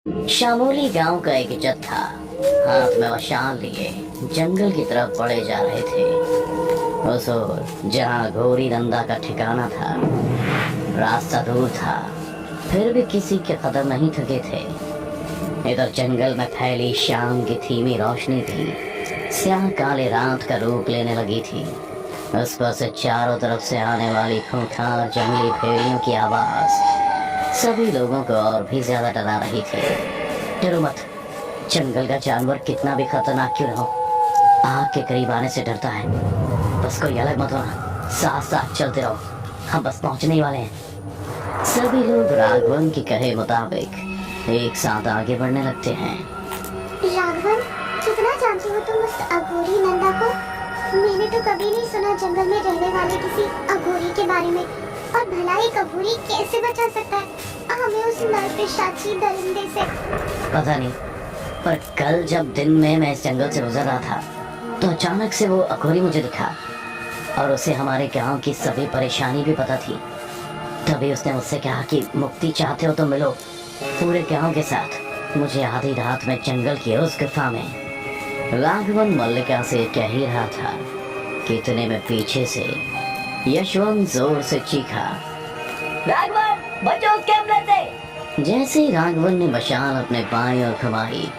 शामोली गांव का एक जत्था हाथ में मशाल लिए जंगल की तरफ बढ़े जा रहे थे। उस ओर जहाँ घोरी नंदा का ठिकाना था, रास्ता दूर था, फिर भी किसी के कदम नहीं थके थे। इधर जंगल में फैली शाम की धीमी रोशनी थी, स्याह काले रात का रूप लेने लगी थी। उस पर से चारों तरफ से आने वाली खूंखार जंगली भेड़ियों की आवाज सभी लोगों को और भी ज्यादा डरा रही थी। डरो मत, जंगल का जानवर कितना भी खतरनाक क्यों ना हो, आग के करीब आने से डरता है। बस कोई अलग मत होना, साथ साथ चलते रहो, हम बस पहुंचने ही वाले हैं। सभी लोग राघवन के कहे मुताबिक एक साथ आगे बढ़ने लगते हैं। राघवन, कितना जानते हो तुम उस अघोरी नंदा को? मैंने तो कभी नहीं सुना जंगल में रहने वाले किसी अघोरी के बारे में। और भला एक अघोरी कैसे बचा सकता है हमें उस नरपिशाची दरिंदे से? पता नहीं, पर कल जब दिन में मैं इस जंगल से गुजर रहा था तो अचानक से वो अघोरी मुझे दिखा और उसे हमारे गांव की सभी परेशानी भी पता थी। तभी उसने मुझसे कहा कि मुक्ति चाहते हो तो मिलो पूरे गांव के साथ मुझे आधी रात में जंगल की उस गुफा में। राघवन मल्लिका से कह ही रहा था कि इतने में पीछे से यशवंत जोर से चीखा, राघवन बचो, कैमरे से। जैसे ही राघवन ने मशाल अपने बाएं ओर घुमाई,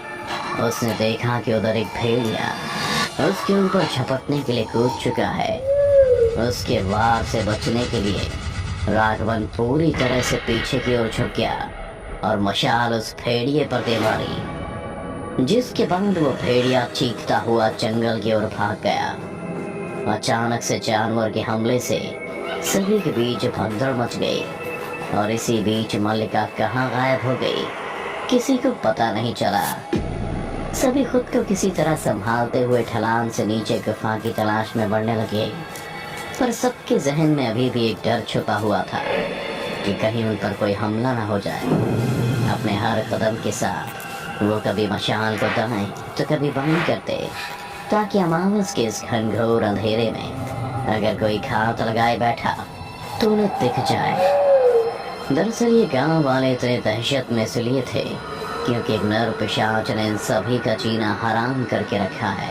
उसने देखा कि उधर एक भेड़िया उसके ऊपर झपटने के लिए कूद चुका है। उसके वार से बचने के लिए राघवन पूरी तरह से पीछे की ओर झुक गया और मशाल उस भेड़िए पर दे मारी, जिसके बाद वो भेड़िया चीखता हुआ जंगल की ओर भाग गया। अचानक से जानवर के हमले से सभी के बीच भगदड़ मच गई और इसी बीच मल्लिका कहाँ गायब हो गई किसी को पता नहीं चला। सभी खुद को किसी तरह संभालते हुए ढलान से नीचे गुफा की तलाश में बढ़ने लगे, पर सबके जहन में अभी भी एक डर छुपा हुआ था कि कहीं उन पर कोई हमला ना हो जाए। अपने हर कदम के साथ वो कभी मशाल को दाएं तो कभी बाएं करते, ताकि अमावस के इस घनघोर अंधेरे में अगर कोई घात लगाए बैठा तो उन्हें दिख जाए। दरअसल ये गांव वाले इतने दहशत में इसलिए थे क्योंकि एक नर पिशाच ने इन सभी का जीना हराम करके रखा है।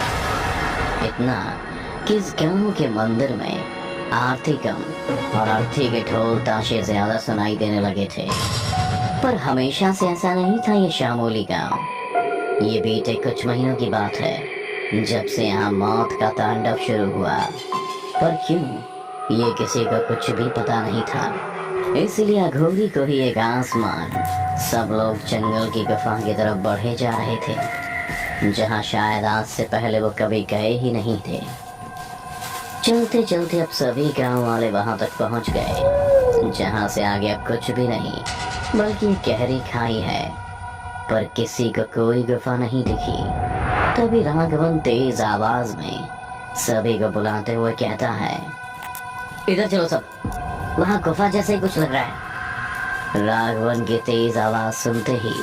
इतना कि इस गांव के मंदिर में आरती कम और अर्थी के ढोल ताशे ज्यादा सुनाई देने लगे थे। पर हमेशा से ऐसा नहीं था ये शामोली गांव। ये बीते कुछ महीनों की बात है जब से यहाँ मौत का तांडव शुरू हुआ, पर क्यों ये किसी को कुछ भी पता नहीं था। इसलिए अघोरी को ही एक आसमान सब लोग जंगल की गुफा की तरफ बढ़े जा रहे थे, जहाँ शायद आज से पहले वो कभी गए ही नहीं थे। चलते चलते अब सभी गांव वाले वहां तक पहुंच गए, जहां से आगे अब कुछ भी नहीं बल्कि गहरी खाई है, पर किसी को कोई गुफा नहीं दिखी। तभी राघवन तेज आवाज में सभी को बुलाते हुए कहता है, इधर चलो सब, वहाँ गुफा जैसे ही कुछ लग रहा है। राघवन की तेज आवाज सुनते ही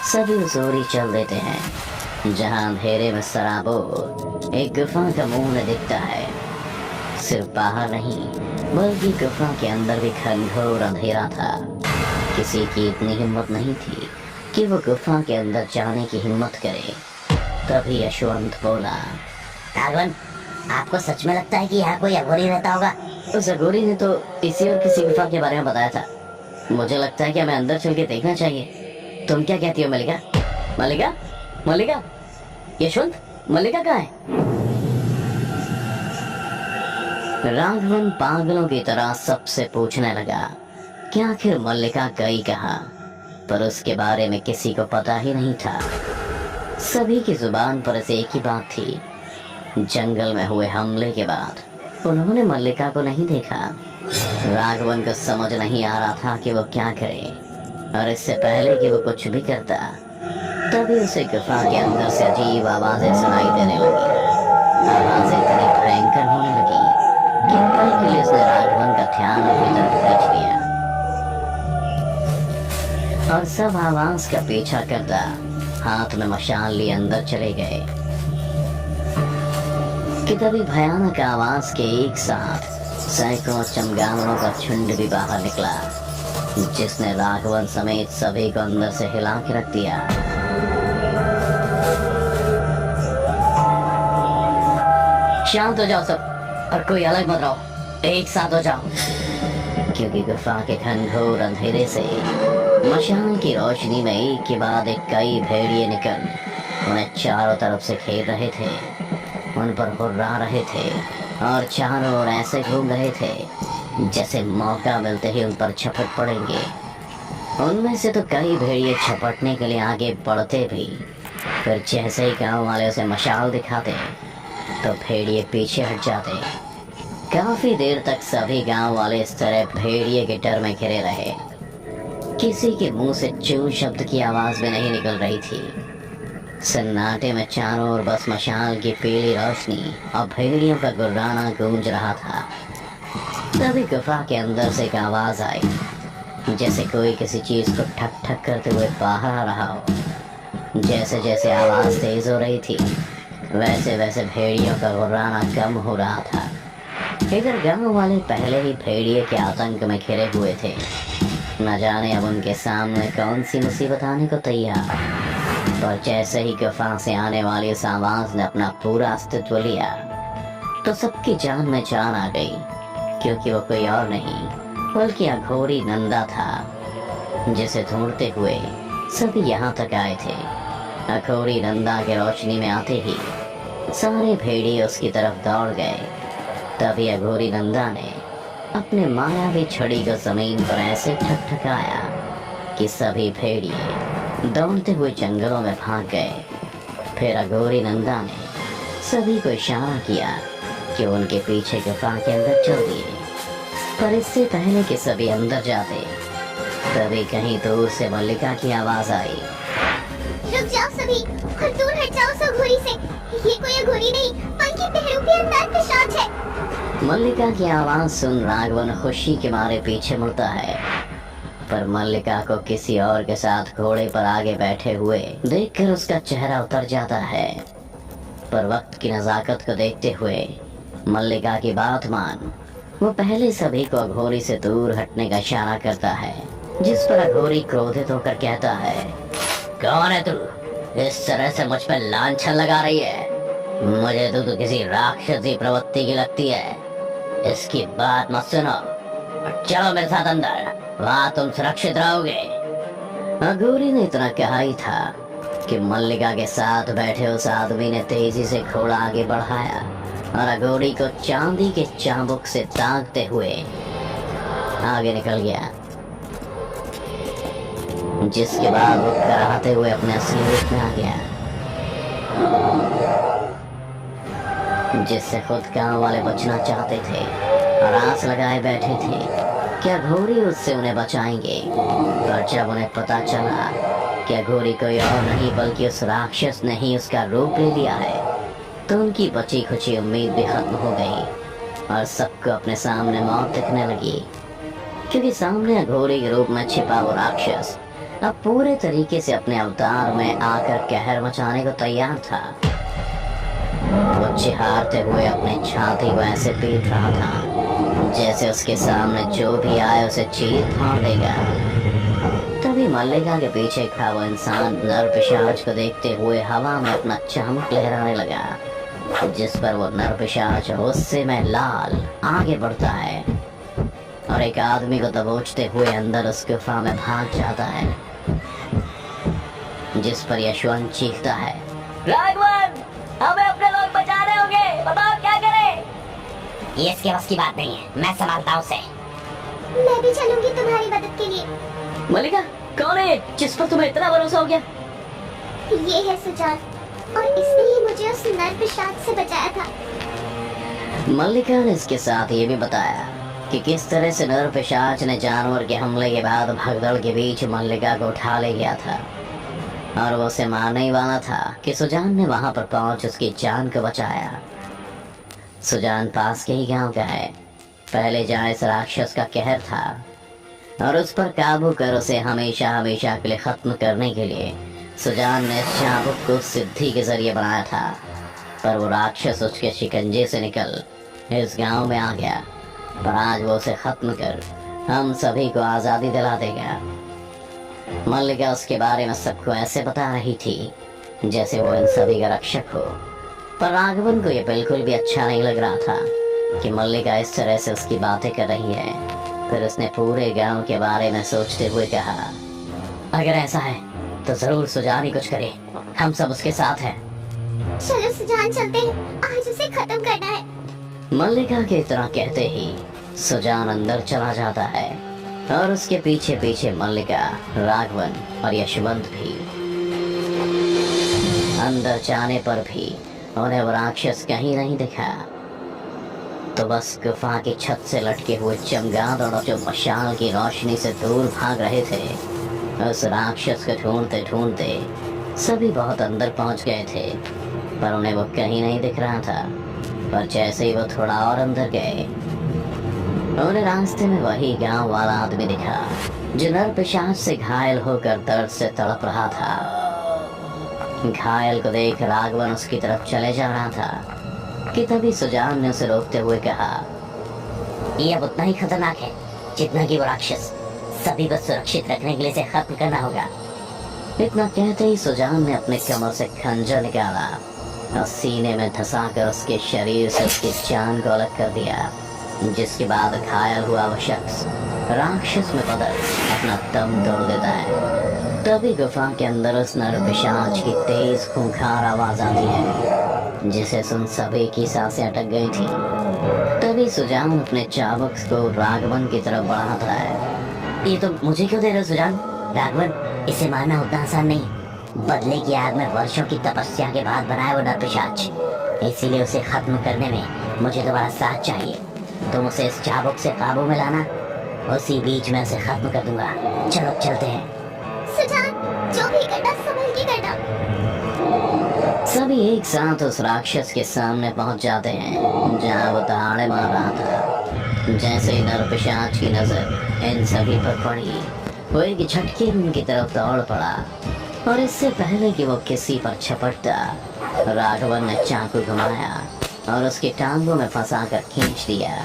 सभी उस ओर ही चल देते हैं, जहाँ अंधेरे में सराबोर एक गुफा का मुंह दिखता है। सिर्फ बाहर नहीं बल्कि गुफा के अंदर भी घनघोर अंधेरा था। किसी की इतनी हिम्मत नहीं थी कि वो गुफा के अंदर जाने की हिम्मत करे। तभी यशवंत बोला, राघवन, आपको सच में लगता है कि यहाँ कोई अघोरी रहता होगा? उस अघोरी ने तो इसी और किसी गुफा के बारे में बताया था। मुझे लगता है कि हमें अंदर चल के देखना चाहिए। तुम क्या कहती हो मल्लिका? मल्लिका, मल्लिका, यशवंत, मल्लिका कहाँ है? राघवन पागलों की तरह सबसे पूछने लगा कि आखिर मल्लिका गई कहाँ, पर उसके बारे में किसी को पता ही नहीं था। सभी की जुबान पर एक ही बात थी, जंगल में हुए हमले के बाद उन्होंने मल्लिका को नहीं देखा। राघवन को समझ नहीं आ रहा था कि वो क्या करे, और इससे पहले कि वो कुछ भी करता तभी उसे गुफा के अंदर से अजीब आवाजें सुनाई देने लगी। आवाजें इतनी भयंकर होने लगी कि पल के लिए उसने राघवन का ध्यान अपनी तरफ खींच लिया और सब आवाज का पीछा करता हाथ में मशाल लिए अंदर चले गए कि तभी भयानक आवाज के एक साथ सैकड़ों चमगादड़ों का झुंड भी बाहर निकला। जिसने राघवन समेत सभी को अंदर से हिला के रख दिया। शांत हो जाओ सब और कोई अलग मत रहो, एक साथ हो जाओ, क्योंकि गुफा के घनघोर अंधेरे से मशाल की रोशनी में एक के बाद एक कई भेड़िए निकल उन्हें चारों तरफ से घेर रहे थे, उन पर हुर्रा रहे थे और चारों ओर ऐसे घूम रहे थे जैसे मौका मिलते ही उन पर झपट पड़ेंगे। उनमें से तो कई भेड़िए झपटने के लिए आगे बढ़ते भी, फिर जैसे ही गांव वाले उसे मशाल दिखाते तो भेड़िए पीछे हट जाते। काफी देर तक सभी गांव वाले इस तरह भेड़िए के डर में घिरे रहे। किसी के मुंह से चू शब्द की आवाज भी नहीं निकल रही थी। सन्नाटे में चारों ओर बस मशाल की पीली रोशनी और भेड़ियों का गुर्राना गूंज रहा था। तभी गुफा के अंदर से एक आवाज आई, जैसे कोई किसी चीज को ठक ठक करते हुए बाहर आ रहा हो। जैसे जैसे आवाज तेज हो रही थी, वैसे वैसे भेड़ियों का गुर्राना कम हो रहा था। इधर गांव वाले पहले ही भेड़िए के आतंक में घिरे हुए थे। न जाने अब उनके सामने कौन सी मुसीबत आने को तैयार। पर जैसे ही गुफा से आने वाली उस आवाज ने अपना पूरा अस्तित्व लिया तो सबकी जान में जान आ गई, क्योंकि वो कोई और नहीं बल्कि अघोरी नंदा था, जिसे ढूंढते हुए सभी यहाँ तक आए थे। अघोरी नंदा के रोशनी में आते ही सारे भेड़िए उसकी तरफ दौड़ गए। तभी अघोरी नंदा ने अपने मायावी छड़ी को जमीन पर ऐसे ठकठकाया कि सभी भेड़िए दौड़ते हुए जंगलों में भाग गए। फिर अघोरी नंदा ने सभी को इशारा किया कि उनके पीछे गुफा के अंदर चल दिए। पर इससे पहले कि सभी अंदर जाते, तभी कहीं दूर से मल्लिका की आवाज आई, रुक जाओ सभी और दूर हट जाओ उस अघोरी से। ये कोई अघोरी नहीं बल्कि बहरूपी नरपिशाच है। मल्लिका की आवाज सुन राघवन खुशी के मारे पीछे मुड़ता है, पर मल्लिका को किसी और के साथ घोड़े पर आगे बैठे हुए देखकर उसका चेहरा उतर जाता है। पर वक्त की नजाकत को देखते हुए मल्लिका की बात मान वो पहले सभी को अघोरी से दूर हटने का इशारा करता है, जिस पर अघोरी क्रोधित होकर कहता है, कौन है तू? इस तरह से मुझ पर लांछन लगा रही है? मुझे तो किसी राक्षसी प्रवृत्ति की लगती है। इसकी बात मत सुनो और चलो मेरे साथ अंदर, वहाँ तुम सुरक्षित रहोगे। अघोरी ने इतना कहा ही था कि मल्लिका के साथ बैठे उस आदमी ने तेजी से घोड़ा आगे बढ़ाया और अघोरी को चांदी के चाबुक से दागते हुए आगे निकल गया, जिसके बाद वो कराहते हुए अपने असली रूप में आ गया, जिससे खुद गांव वाले बचना चाहते थे और आस लगाए बैठे थे कि अघोरी उससे उन्हें बचाएंगे। पर जब उन्हें पता चला कि अघोरी कोई और नहीं बल्कि उस राक्षस ने ही उसका रूप ले लिया है, तो उनकी बची खुची उम्मीद भी खत्म हो गई और सबको अपने सामने मौत दिखने लगी, क्योंकि सामने अघोरी के रूप में छिपा वो राक्षस अब पूरे तरीके से अपने अवतार में आकर कहर मचाने को तैयार था। वो चिहारते हुए अपनी छाती को ऐसे पीट रहा था जैसे उसके सामने जो भी आए उसे चीर फाड़ देगा। तभी मल्लिका के पीछे खड़ा वो इंसान नरपिशाच को देखते हुए हवा में अपना चाबुक लहराने लगा, जिस पर वो नरपिशाच गुस्से में लाल आगे बढ़ता है और एक आदमी को दबोचते हुए अंदर उस गुफा में भाग जाता है, जिस पर यशवंत चीखता है, राघवन, हमें अपने लोग बचा रहे होंगे, बताओ क्या करें? ये इसके बस की बात नहीं है, मैं संभालता हूँ उसे। मैं भी चलूंगी तुम्हारी मदद के लिए। मल्लिका, कौन है जिस पर तुम्हें इतना भरोसा हो गया? ये है सुजान और इसने ही मुझे उस नरपिशाच से बचाया था। मल्लिका ने इसके साथ ये भी बताया कि किस तरह से नरपिशाच ने जानवर के हमले के बाद भगदड़ के बीच मल्लिका को उठा ले गया था और वो उसे मारने ही वाला था कि सुजान ने वहां पर पहुंच उसकी जान को बचाया। सुजान पास के ही गांव का है, पहले जहाँ इस राक्षस का कहर था और उस पर काबू कर उसे हमेशा हमेशा के लिए खत्म करने के लिए सुजान ने इस चाबुक को सिद्धि के जरिए बनाया था। पर वो राक्षस उसके शिकंजे से निकल इस गांव में आ गया, पर आज वो उसे खत्म कर हम सभी को आजादी दिला देगा। मल्लिका उसके बारे में सबको ऐसे बता रही थी जैसे वो इन सभी का रक्षक हो, पर राघवन को ये बिल्कुल भी अच्छा नहीं लग रहा था कि मल्लिका इस तरह से उसकी बातें कर रही है। फिर उसने पूरे गांव के बारे में सोचते हुए कहा, अगर ऐसा है तो जरूर सुजान ही कुछ करे, हम सब उसके साथ हैं। चलो सुजान चलते हैं, आज उसे खत्म करना है। मल्लिका के इतना कहते ही सुजान अंदर चला जाता है और उसके पीछे पीछे मल्लिका, राघवन और यशवंत भी। अंदर जाने पर भी उन्हें वो राक्षस कहीं नहीं दिखा, तो बस गुफा की छत से लटके हुए चमगादड़ जो मशाल की रोशनी से दूर भाग रहे थे, उस राक्षस को ढूंढते ढूंढते सभी बहुत अंदर पहुंच गए थे, पर उन्हें वो कहीं नहीं दिख रहा था। पर जैसे ही वो थोड़ा और अंदर गए, उन्हें रास्ते में वही गांव वाला आदमी दिखा जो नर पिशाच से घायल होकर दर्द से तड़प रहा था। घायल को देख राघवन उसकी तरफ चले जा रहा था कि तभी सुजान ने उसे रोकते हुए कहा, ये अब उतना ही खतरनाक है जितना कि वो राक्षस। सभी को सुरक्षित रखने के लिए इसे खत्म करना होगा। इतना कहते ही सुजान ने अपने कमर से खंजर निकाला और सीने में धंसाकर उसके शरीर से उसकी जान को अलग कर दिया, जिसके बाद घायल हुआ वह शख्स राक्षस में बदल अपना दम तोड़ देता है। तभी गुफा के अंदर उस नर पिशाच की तेज खूंखार आवाज आती है, जिसे सुन सभी की सांसें अटक गई थी। तभी सुजान अपने चाबुक को राघवन की तरफ बढ़ाता है। ये तो मुझे क्यों दे रहे हो सुजान? राघवन, इसे मारना उतना आसान नहीं। बदले की आग में वर्षों की तपस्या के बाद बनाया वो नर पिशाच, इसीलिए उसे खत्म करने में मुझे तुम्हारा साथ चाहिए। तुम उसे इस चाबुक से काबू में लाना, उसी बीच में उसे खत्म कर दूंगा। चलो चलते हैं। सुजान, जो भी करना संभल के करना। सभी एक साथ उस राक्षस के सामने पहुंच जाते हैं जहाँ वो दहाड़े मार रहा था। जैसे ही नर पिशाच की नजर इन सभी पर पड़ी, वो एक झटके में उनकी तरफ दौड़ पड़ा, और इससे पहले कि वो किसी पर झपटता, राघवन ने चाकू घुमाया और उसकी टांगों में फंसाकर खींच दिया,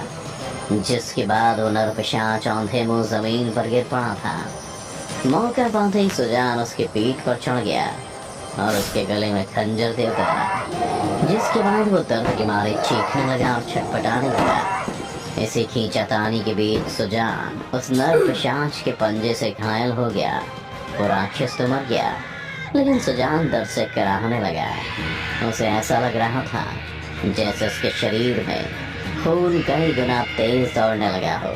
जिसके बाद वो नर पिशाच औंधे मुंह जमीन पर गिर पड़ा था। मौका पाते ही सुजान उसकी पीठ पर चढ़ गया और उसके गले में खंजर दे उतरा, जिसके बाद वो दर्द के मारे चीखने लगा और छटपटाने लगा। इसी खींचातानी के बीच सुजान उस नर पिशाच के पंजे से घायल हो गया। वो राक्षस तो मर गया, लेकिन सुजान दर्द से कराहने लगा। उसे ऐसा लग रहा था जैसे उसके शरीर में खून कई गुना तेज दौड़ने लगा हो।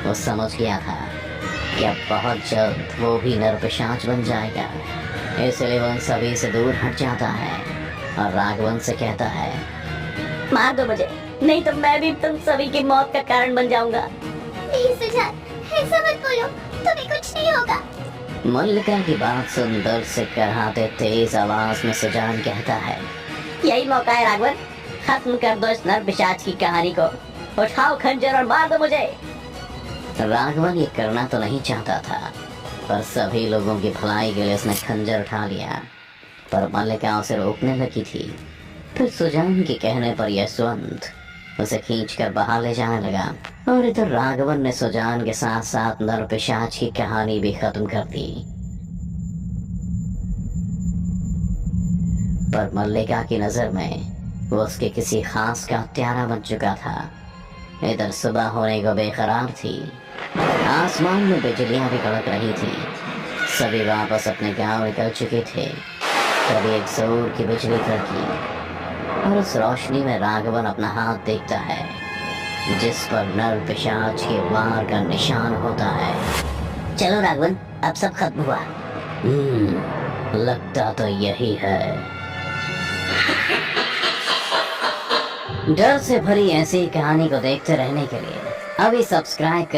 वो समझ गया था कि अब बहुत जल्द वो भी नर पिशाच बन जाएगा, इसलिए वो उन सभी से दूर हट जाता है और राघवन से कहता है, मार दो मुझे, नहीं तो मैं भी तुम सभी की मौत का कारण बन जाऊंगा। नहीं सुजान, ऐसा मत बोलो, तुम्हें कुछ नहीं होगा। मल्लिका की बात सुन दर्द से कराहते तेज आवाज में सुजान कहता है, यही मौका है राघवन, खत्म कर दो इस नर पिशाच की कहानी को। उठाओ खंजर और मार दो मुझे। राघवन ये करना तो नहीं चाहता था, पर सभी लोगों की भलाई के लिए उसने खंजर उठा लिया, पर मल्लिका उसे रोकने लगी थी। फिर सुजान के कहने पर यशवंत उसे खींचकर बाहर ले जाने लगा, और इधर राघवन ने सुजान के साथ साथ नर पिशाच की कहानी भी खत्म कर दी। पर मल्लिका की नजर में वो उसके किसी खास का हत्यारा बन चुका था। इधर सुबह होने को बेकरार थी, आसमान में बिजलियां भी कड़क रही थी। सभी वापस अपने गांव निकल चुके थे। तभी एक जोर की बिजली कड़की, और उस रोशनी में राघवन अपना हाथ देखता है, जिस पर नर पिशाच के वार का निशान होता है। चलो राघवन, अब सब खत्म हुआ। लगता तो यही है। डर से भरी ऐसी कहानी को देखते रहने के लिए अभी सब्सक्राइब करें।